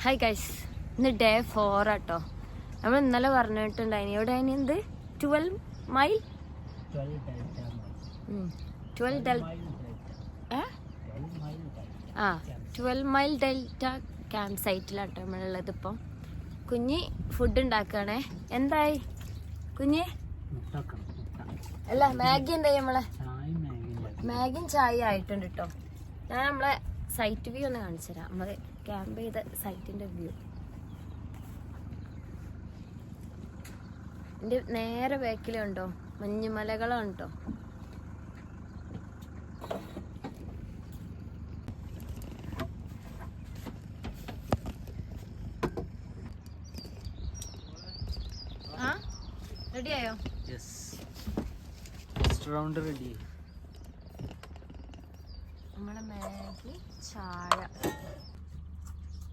Hi guys, ഇന്ന് day 4 ആട്ടോ. നമ്മൾ ഇന്നലെ പറഞ്ഞിട്ടുണ്ടായിനി ഇവിടെ എന്ത് 12 മൈൽ 12 മൈൽ ഡെൽറ്റ ക്യാമ്പ് സൈറ്റിലാട്ടോ നമ്മളുള്ളത്. ഇപ്പം കുഞ്ഞി ഫുഡ് ഉണ്ടാക്കണേ. എന്തായി കുഞ്ഞ്? അല്ല മാഗി എന്തായി? നമ്മളെ മാഗിയും ചായ ആയിട്ടുണ്ട് കേട്ടോ. ഞാൻ നമ്മളെ സൈറ്റ് വ്യൂ ഒന്ന് കാണിച്ചു തരാം. നമ്മള് ക്യാമ്പ് ചെയ്ത സൈറ്റിന്റെ വ്യൂ. എൻ്റെ നേരെ ബാക്കിലുണ്ടോ മഞ്ഞുമലകളാണ് കേട്ടോ. ആ റെഡിയായോ? Round ready. നമ്മളെ മാഗി ചായ